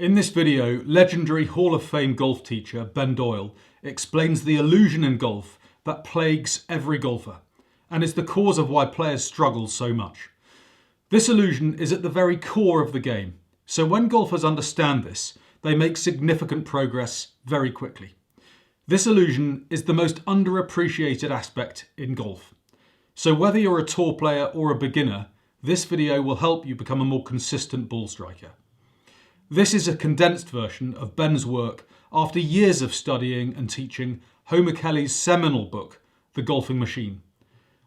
In this video, legendary Hall of Fame golf teacher Ben Doyle explains the illusion in golf that plagues every golfer and is the cause of why players struggle so much. This illusion is at the very core of the game, so when golfers understand this, they make significant progress very quickly. This illusion is the most underappreciated aspect in golf. So whether you're a tour player or a beginner, this video will help you become a more consistent ball striker. This is a condensed version of Ben's work after years of studying and teaching Homer Kelley's seminal book, The Golfing Machine.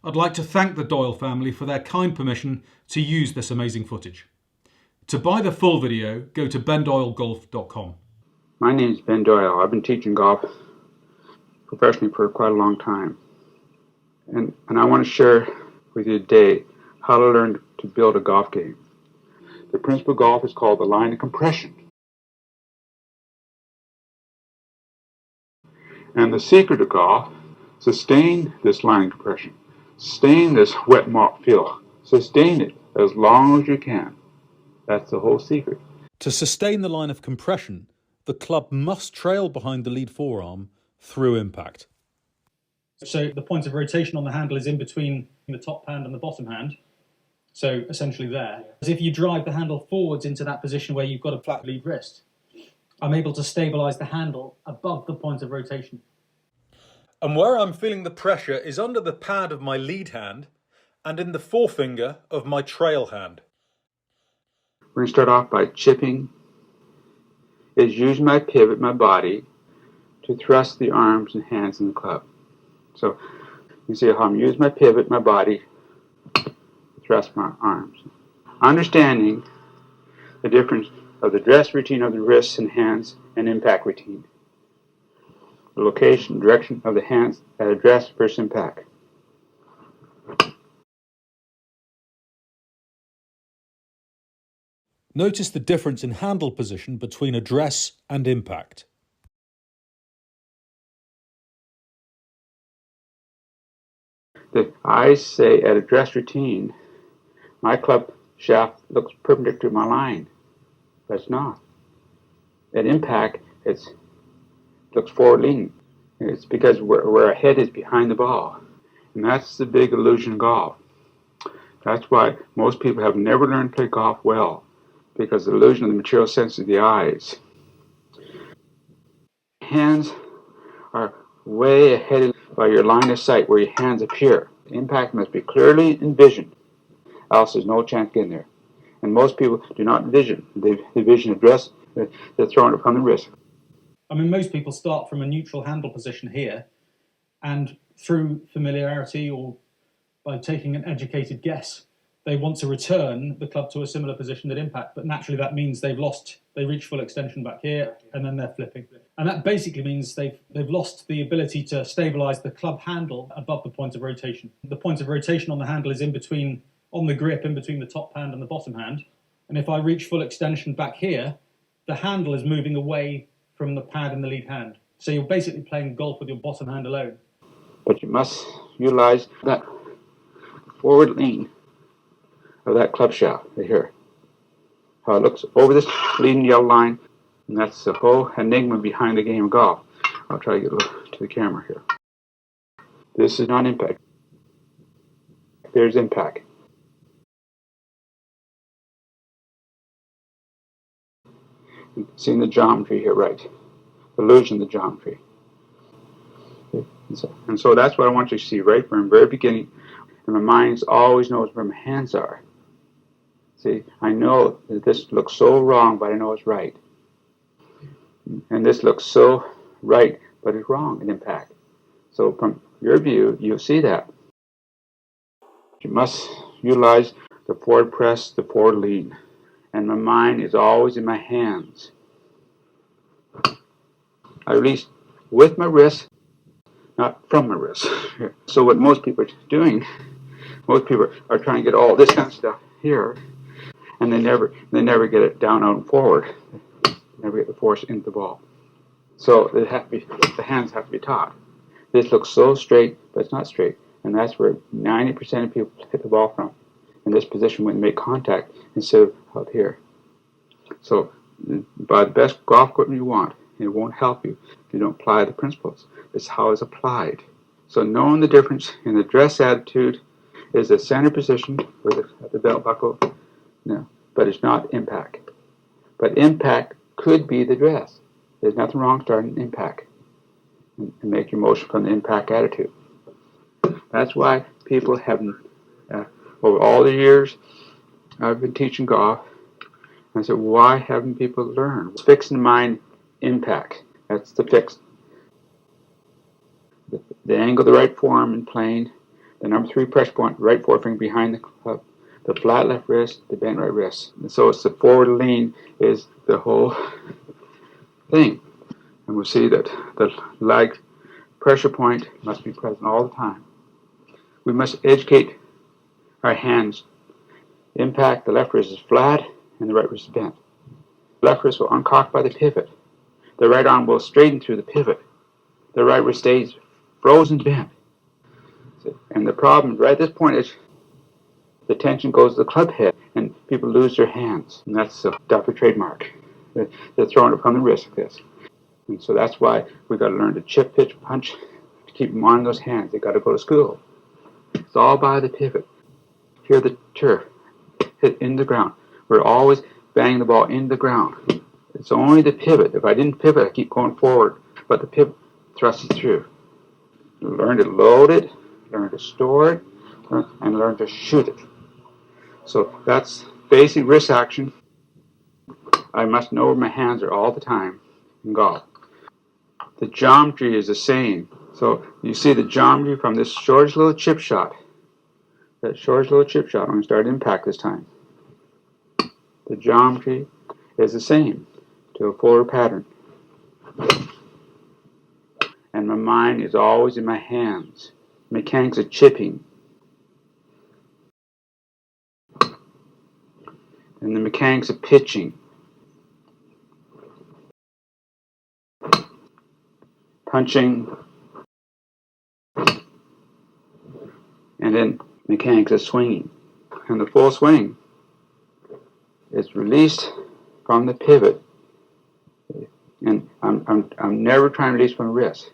I'd like to thank the Doyle family for their kind permission to use this amazing footage. To buy the full video, go to bendoylegolf.com. My name is Ben Doyle. I've been teaching golf professionally for quite a long time. And I want to share with you today how to learn to build a golf game. The principle of golf is called the line of compression. And the secret of golf, sustain this line of compression. Sustain this wet mop feel. Sustain it as long as you can. That's the whole secret. To sustain the line of compression, the club must trail behind the lead forearm through impact. So the point of rotation on the handle is in between the top hand and the bottom hand. So essentially there. As if you drive the handle forwards into that position where you've got a flat lead wrist, I'm able to stabilise the handle above the point of rotation. And where I'm feeling the pressure is under the pad of my lead hand and in the forefinger of my trail hand. We're going to start off by chipping. Is using my pivot, my body, to thrust the arms and hands in the club. So you see how I'm using my pivot, my body, thrust my arms. Understanding the difference of the dress routine of the wrists and hands and impact routine. The location, direction of the hands at address versus impact. Notice the difference in handle position between address and impact. I say at address routine, my club shaft looks perpendicular to my line. But it's not. At impact, it looks forward leaning. It's because where our head is behind the ball. And that's the big illusion of golf. That's why most people have never learned to play golf well, because the illusion of the material sense of the eyes. Hands are way ahead by your line of sight where your hands appear. Impact must be clearly envisioned, else there's no chance getting there. And most people do not envision. They envision address, they're throwing it from the wrist. I mean, most people start from a neutral handle position here, and through familiarity or by taking an educated guess, they want to return the club to a similar position at impact, but naturally that means they reach full extension back here, and then they're flipping. And that basically means they've lost the ability to stabilise the club handle above the point of rotation. The point of rotation on the handle is on the grip, in between the top hand and the bottom hand. And if I reach full extension back here, the handle is moving away from the pad in the lead hand. So you're basically playing golf with your bottom hand alone. But you must utilize that forward lean of that club shaft right here. How it looks over this leading yellow line, and that's the whole enigma behind the game of golf. I'll try to get a little to the camera here. This is not impact. There's impact. Seeing the geometry here, right? Illusion of the geometry. And so that's what I want you to see right from the very beginning. And my mind always knows where my hands are. See, I know that this looks so wrong, but I know it's right. And this looks so right, but it's wrong in impact. So from your view, you'll see that. You must utilize the forward press, the forward lean. And my mind is always in my hands. I release with my wrist, not from my wrist. So what most people are doing, most people are trying to get all this kind of stuff here, and they never get it down, out, and forward. They never get the force into the ball. So the hands have to be taught. This looks so straight, but it's not straight. And that's where 90% of people hit the ball from, in this position when they make contact instead of up here. So buy the best golf equipment you want. It won't help you if you don't apply the principles. It's how it's applied. So knowing the difference in the dress attitude is the center position at the belt buckle, no, but it's not impact. But impact could be the dress. There's nothing wrong starting impact and make your motion from the impact attitude. That's why people haven't, over all the years I've been teaching golf, I said, why haven't people learned? Fix in mind impact. That's the fix. The angle of the right forearm in plane, the number 3 pressure point, right forefinger behind the club, the flat left wrist, the bent right wrist. And so it's the forward lean is the whole thing. And we'll see that the leg pressure point must be present all the time. We must educate our hands. Impact, the left wrist is flat and the right wrist is bent. The left wrist will uncock by the pivot. The right arm will straighten through the pivot. The right wrist stays frozen bent. And the problem right at this point is the tension goes to the club head and people lose their hands. And that's a Duffer trademark. They're throwing it from the wrist like this. And so that's why we've got to learn to chip, pitch, punch to keep them on those hands. They've got to go to school. It's all by the pivot. Here the turf hit in the ground. We're always banging the ball in the ground. It's only the pivot. If I didn't pivot, I keep going forward. But the pivot thrusts it through. Learn to load it, learn to store it, and learn to shoot it. So that's basic wrist action. I must know where my hands are all the time in golf. The geometry is the same. So you see the geometry from this short little chip shot. That short little chip shot, I'm going to start impact this time. The geometry is the same to a fuller pattern. And my mind is always in my hands. Mechanics of chipping. And the mechanics of pitching. Punching. And then mechanics of swinging. And the full swing is released from the pivot. And I'm never trying to release from the wrist.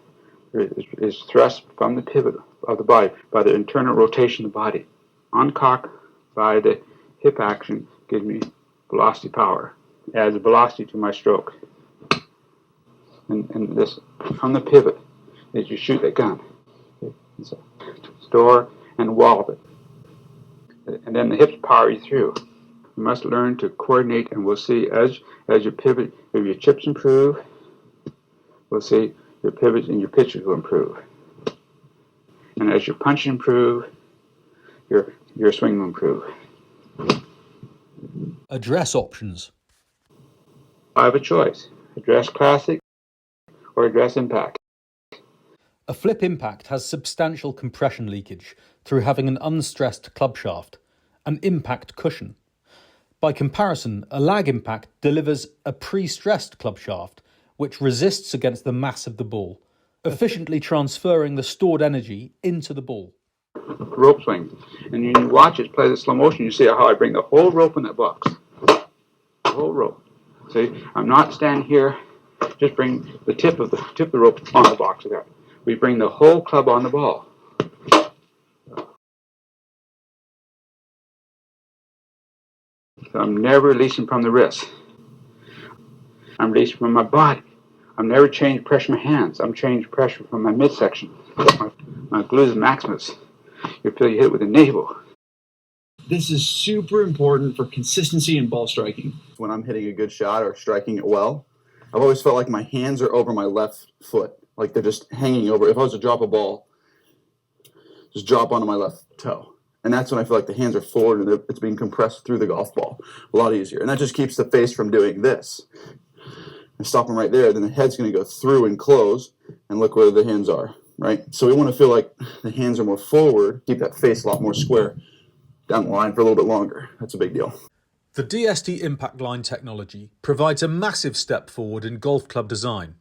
It's thrust from the pivot of the body by the internal rotation of the body. Uncock by the hip action gives me velocity power. Adds velocity to my stroke. And this from the pivot is you shoot that gun. So, store and wall it. And then the hips power you through. You must learn to coordinate, and we'll see as you pivot, if your chips improve, we'll see your pivots and your pitches will improve. And as your punch improve, your swing will improve. Address options. I have a choice. Address classic or address impact. A flip impact has substantial compression leakage through having an unstressed club shaft, an impact cushion. By comparison, a lag impact delivers a pre-stressed club shaft which resists against the mass of the ball, efficiently transferring the stored energy into the ball. Rope swing. And when you watch it play the slow motion, you see how I bring the whole rope in that box. The whole rope. See, I'm not standing here, just bring the tip of the rope on the box there. We bring the whole club on the ball. So I'm never releasing from the wrist. I'm releasing from my body. I'm never changing pressure in my hands. I'm changing pressure from my midsection. My gluteus maximus. You feel you hit it with the navel. This is super important for consistency in ball striking. When I'm hitting a good shot or striking it well, I've always felt like my hands are over my left foot. Like they're just hanging over. If I was to drop a ball, just drop onto my left toe. And that's when I feel like the hands are forward and it's being compressed through the golf ball. A lot easier. And that just keeps the face from doing this. And stop them right there, then the head's going to go through and close, and look where the hands are, right? So we want to feel like the hands are more forward, keep that face a lot more square down the line for a little bit longer. That's a big deal. The DST impact line technology provides a massive step forward in golf club design,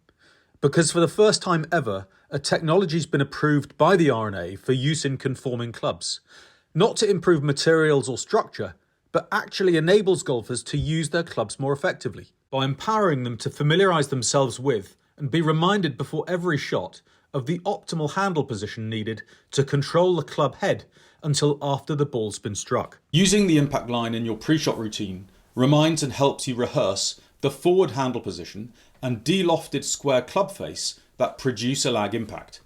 because for the first time ever, a technology's been approved by the R&A for use in conforming clubs, not to improve materials or structure, but actually enables golfers to use their clubs more effectively. by empowering them to familiarise themselves with and be reminded before every shot of the optimal handle position needed to control the club head until after the ball's been struck. Using the impact line in your pre-shot routine reminds and helps you rehearse the forward handle position and de-lofted square club face that produce a lag impact.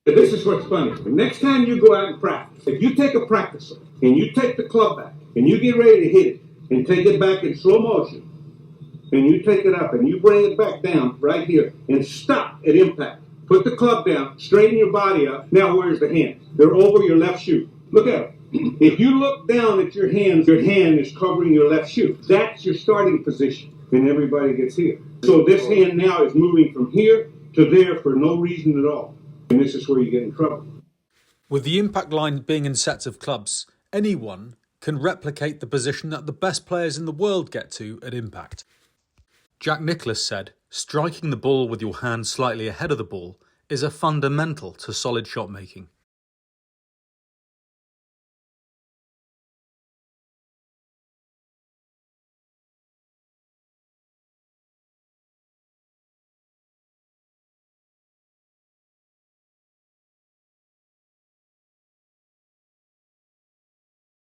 This is what's funny. The next time you go out and practice, if you take a practicer and you take the club back and you get ready to hit it and take it back in slow motion and you take it up and you bring it back down right here and stop at impact. Put the club down, straighten your body up. Now where's the hands? They're over your left shoe. Look at them. If you look down at your hand is covering your left shoe. That's your starting position. And everybody gets here. So this hand now is moving from here to there for no reason at all. And this is where you get in trouble. With the impact line being in sets of clubs, anyone can replicate the position that the best players in the world get to at impact. Jack Nicklaus said, striking the ball with your hand slightly ahead of the ball is a fundamental to solid shot making.